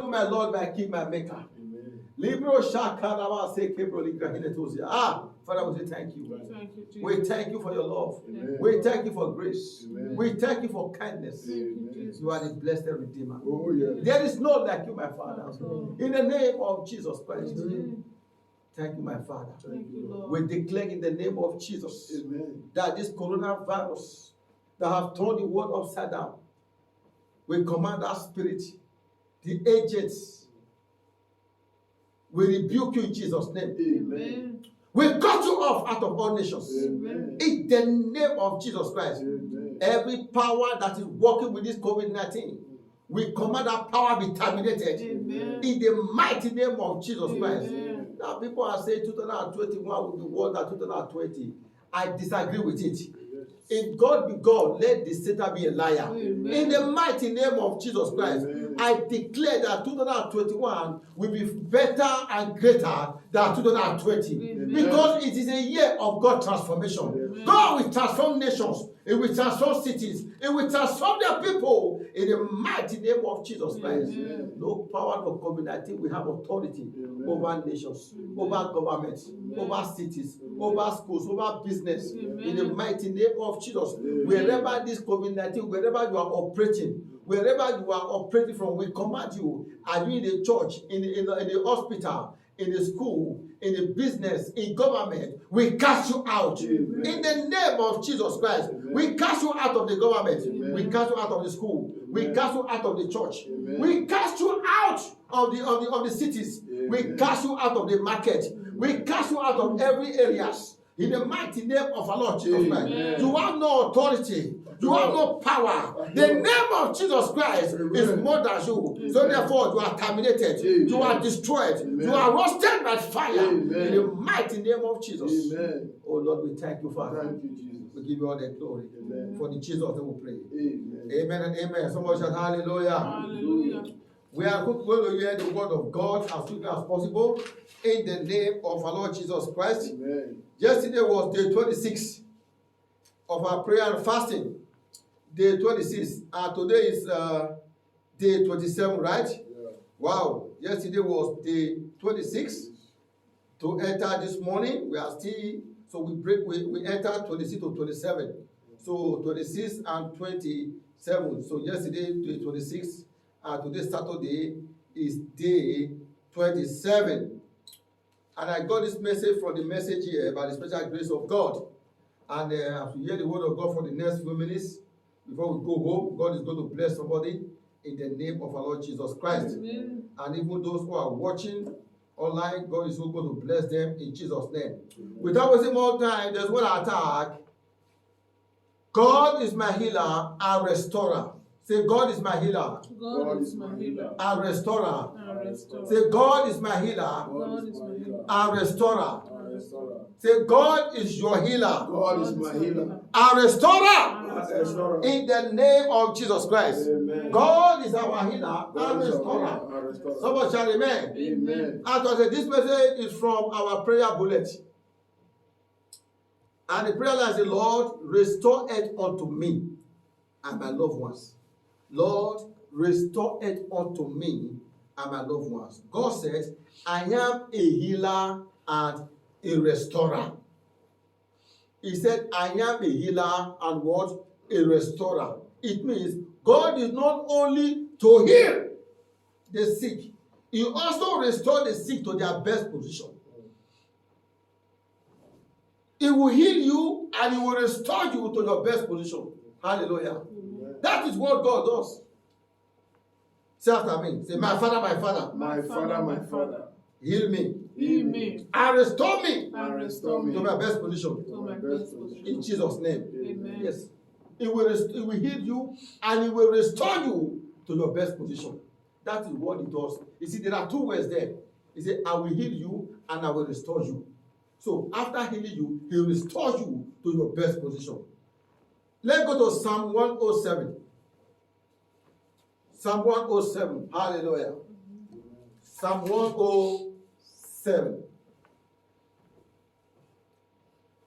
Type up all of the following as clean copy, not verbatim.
you, my Lord, my King, my Maker. Father, we say thank you. Thank you, Jesus. We thank you for your love. Amen. We thank you for grace. Amen. We thank you for kindness. Thank you, Jesus. You are the blessed Redeemer. Oh, yes. There is none like you, my Father. In the name of Jesus Christ. Amen. Thank you, my Father. Thank you, Lord. We declare in the name of Jesus Amen. that this coronavirus that have turned the world upside down, we command that spirit, the agents, we rebuke you in Jesus' name. Amen. We cut you off out of all nations. Amen. In the name of Jesus Christ. Amen. Every power that is working with this COVID-19, we command that power be terminated. Amen. In the mighty name of Jesus Christ. Amen. Now people are saying 2021 will be worse than 2020. I disagree with it. If God be God, let the Satan be a liar. Amen. In the mighty name of Jesus Christ, Amen. I declare that 2021 will be better and greater than 2020. Amen. Because it is a year of God transformation. Amen. God will transform nations. It will transform cities. It will transform their people in the mighty name of Jesus Christ. Amen. No power of COVID-19 will have authority Amen. over nations, Amen. over governments, Amen. over cities, Amen. over schools, over business. Amen. In the mighty name of Jesus, Amen. wherever this COVID-19, wherever you are operating, wherever you are operating from, we command you. Are you in the church, in the hospital, in the school, in the business, in government? We cast you out. Amen. In the name of Jesus Christ, Amen. we cast you out of the government. Amen. We cast you out of the school. We Amen. cast you out of the church. Amen. We cast you out of the cities. We Amen. cast you out of the market. We cast you out of every areas. In the mighty name of our Lord Jesus Christ. Amen. You have no authority. You have no power. The name of Jesus Christ is more than you. So therefore, you are terminated. Amen. You are destroyed. Amen. You are roasted by fire. Amen. In the mighty name of Jesus. Amen. Oh Lord, we thank you, Father. Thank you, Jesus. We give you all the glory. Amen. For the Jesus that we pray. Amen. Amen and amen. Somebody shout hallelujah. Hallelujah. We are going to hear the word of God as quickly as possible in the name of our Lord Jesus Christ. Amen. Yesterday was day 26 of our prayer and fasting. Day 26. And today is day 27, right? Yeah. Wow. Yesterday was day 26. To enter this morning, we are still, so we enter 26 to 27. So 26 and 27. So yesterday, day 26. And today, Saturday, is day 27. And I got this message from the message here by the special grace of God. And as we hear the word of God for the next few minutes, before we go home, God is going to bless somebody in the name of our Lord Jesus Christ. Amen. And even those who are watching online, God is also going to bless them in Jesus' name. Without wasting more time, there's one attack. God is my healer and restorer. Say, God is my healer God is my healer and restorer. and restorer. Say, God is my healer God is my healer and restorer. and restorer. Say, God is your healer God is my healer. and restorer. And restorer. In the name of Jesus Christ. Amen. God is our healer God and is our restorer. healer and restorer. Somebody shall amen. Amen. And I said, this message is from our prayer bullet. And the prayer line is, Lord, restore it unto me and my loved ones. Lord, restore it unto me and my loved ones. God says, I am a healer and a restorer. He said, I am a healer and what? A restorer. It means God is not only to heal the sick, He also restores the sick to their best position. He will heal you and He will restore you to your best position. Hallelujah. That is what God does. Say after me. Say, my Father, my Father. My Father, my Father. Heal me. Heal me And restore me and restore me to my best position. to my best position. In Jesus' name. Amen. Yes. It will heal you and It will restore you to your best position. That is what It does. You see, there are two words there. He said, I will heal you and I will restore you. So after healing you, He will restore you to your best position. Let's go to Psalm 107. Psalm 107. Hallelujah. Psalm 107.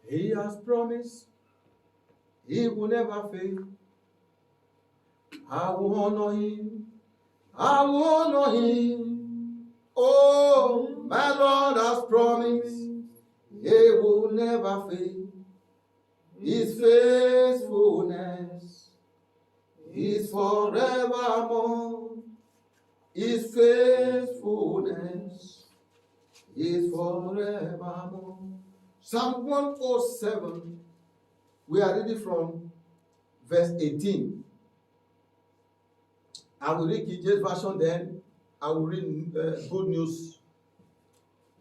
He has promised He will never fail. I will honor Him. I I will know him. Oh, my Lord has promised he will never fail. His faithfulness is forevermore. His faithfulness is forevermore. Psalm 107, we are reading from verse 18. I will read King James Version, then I will read Good News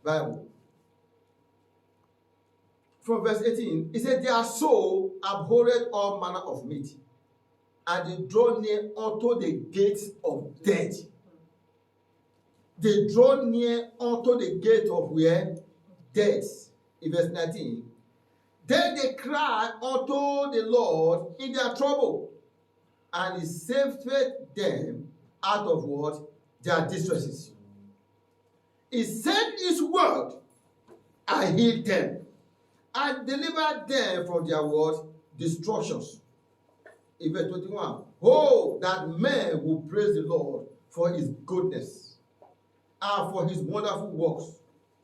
Bible. From verse 18, it said, their soul abhorred all manner of meat, and they draw near unto the gates of death. They draw near unto the gate of where? Death. In verse 19. Then they cry unto the Lord in their trouble, and he saved them out of what? Their distresses. He sent his word and healed them, and delivered them from their what? Destructions. In verse 21. Oh, that men will praise the Lord for his goodness and for his wonderful works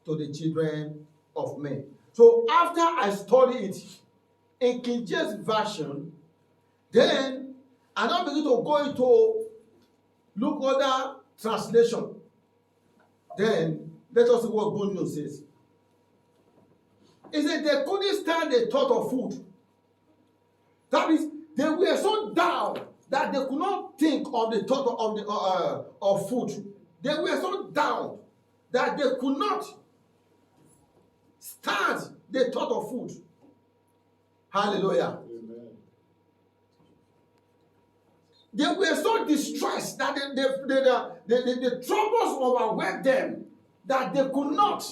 to the children of men. So after I study it in King James Version, then I now begin to go into look other translation. Then let us see what Good News says. It said they couldn't stand the thought of food. That means they were so down that they could not think of the thought of food. They were so down that they could not stand the thought of food. Hallelujah. Amen. They were so distressed that the troubles overwhelmed them that they could not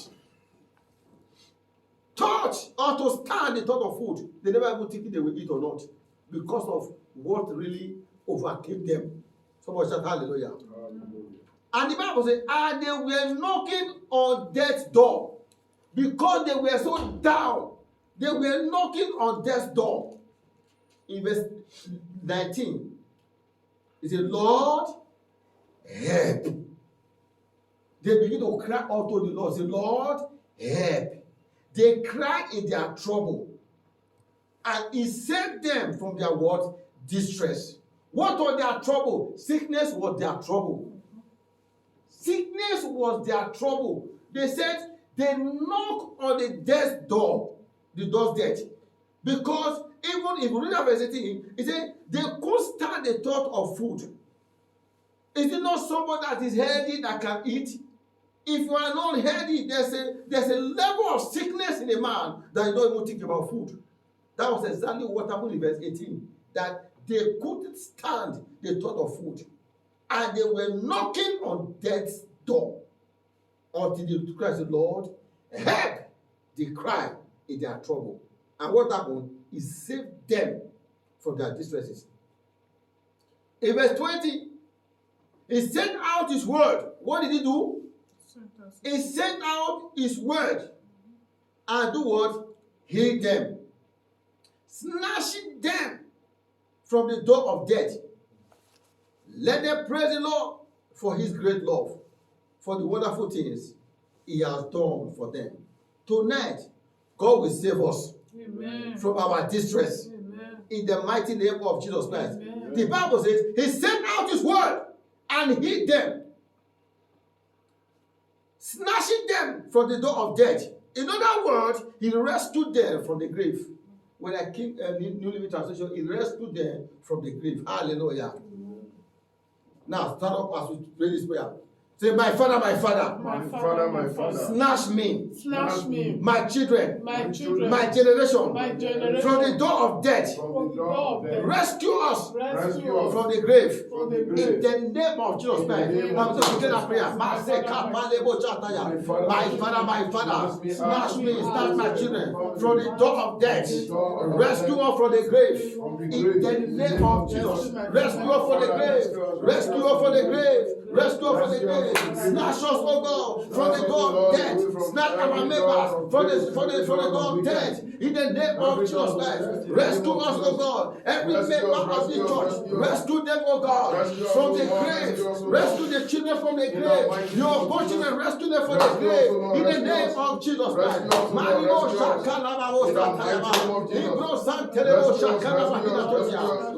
touch or to stand the thought of food. They never even think they will eat or not because of what really overcame them. Somebody shout hallelujah. Hallelujah. And the Bible says, and they were knocking on death's door because they were so down. They were knocking on death's door. In verse 19, it says, Lord, help. They begin to cry out to the Lord. Say, Lord, help. They cry in their trouble. And he saved them from their what? Distress. What was their trouble? Sickness was their trouble. Sickness was their trouble. They said they knock on the death's door, the door's death. Because even if you read verse 18, it said they couldn't stand the thought of food. Is it not somebody that is healthy that can eat? If you are not healthy, there's a level of sickness in a man that you don't even think about food. That was exactly what happened in verse 18. That they couldn't stand the thought of food. And they were knocking on death's door until they cried, Lord, help! They cried in their trouble. And what happened? He saved them from their distresses. In verse 20, he sent out his word. What did he do? He sent out his word and do what? Heal them. Snatching them from the door of death. Let them praise the Lord for his great love, for the wonderful things he has done for them. Tonight, God will save us Amen. from our distress. Amen. In the mighty name of Jesus Christ. Amen. The Bible says he sent out his word and hid them, snatching them from the door of death. In other words, he rescued them from the grave. When I came New Living Translation, he rescued them from the grave. Hallelujah. Now stand up as we pray this prayer. Say, my Father, My My Father, my Father. snatch me, Snatch me, my children, my children, my generation, my generation, from the door of death. From the door of death. Rescue us rescue us from the grave. from the In grave. the name of Jesus In the Christ, name I'm of going to declare that Jesus prayer. Christ. My Father, snatch me, snatch my children from the door of death. Rescue us from the grave. From the In grave. the name of Jesus, rescue us from the grave. Rescue us from the grave. Rescue us from the grave. Snatch us, oh God, from the door of death. Snatch our members from the door of death. In the name of Jesus Christ. Rescue us, oh God. Every member of the church. Rescue them, oh God, from the grave. Rescue the children from the grave. Your children, rescue them from the grave. In the name of Jesus Christ.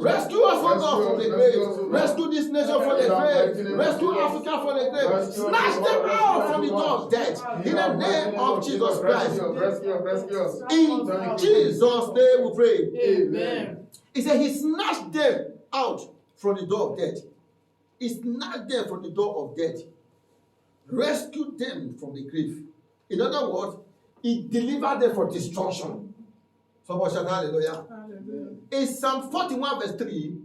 Rescue us, oh God, from the grave. Rescue this nation from the grave. Rescue Africa from the grave. Snatch them out from the door of death. In the name of Jesus Christ. Rescue us. In Jesus' name we pray. Amen. He said he snatched them out from the door of death. He snatched them from the door of death. Rescued them from the grave. In other words, he delivered them from destruction. Somebody shout hallelujah. Hallelujah. In Psalm 41 verse 3,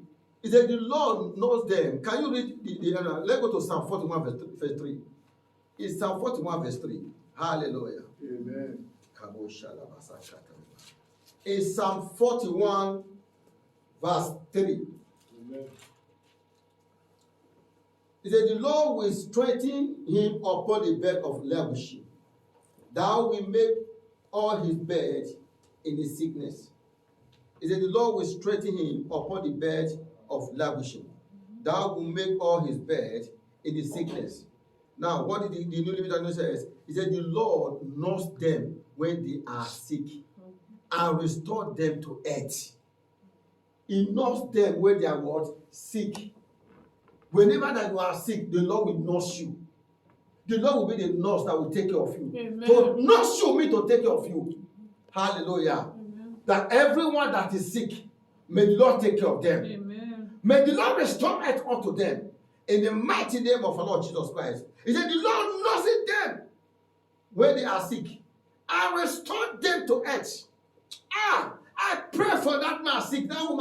it said the Lord knows them. Can you read let's go to Psalm 41 verse 3. It's Psalm 41 verse 3. Hallelujah. Amen. In Psalm 41 verse 3. Amen. He said, the Lord will strengthen him upon the bed of languishing. Thou will make all his bed in his sickness. He said, the Lord will strengthen him upon the bed of languishing. Thou will make all his bed in his sickness. Now, what did the New Living Translation says? He said, the Lord nursed them when they are sick and restored them to health. He nursed them when they are what? Sick. Whenever that you are sick, the Lord will nurse you. The Lord will be the nurse that will take care of you. Amen. To nurse you means to take care of you. Hallelujah. Amen. That everyone that is sick, may the Lord take care of them. Amen. May the Lord restore health unto them. In the mighty name of our Lord Jesus Christ. He said, the Lord nurses them when they are sick and restore them to health. I pray for that man sick, that woman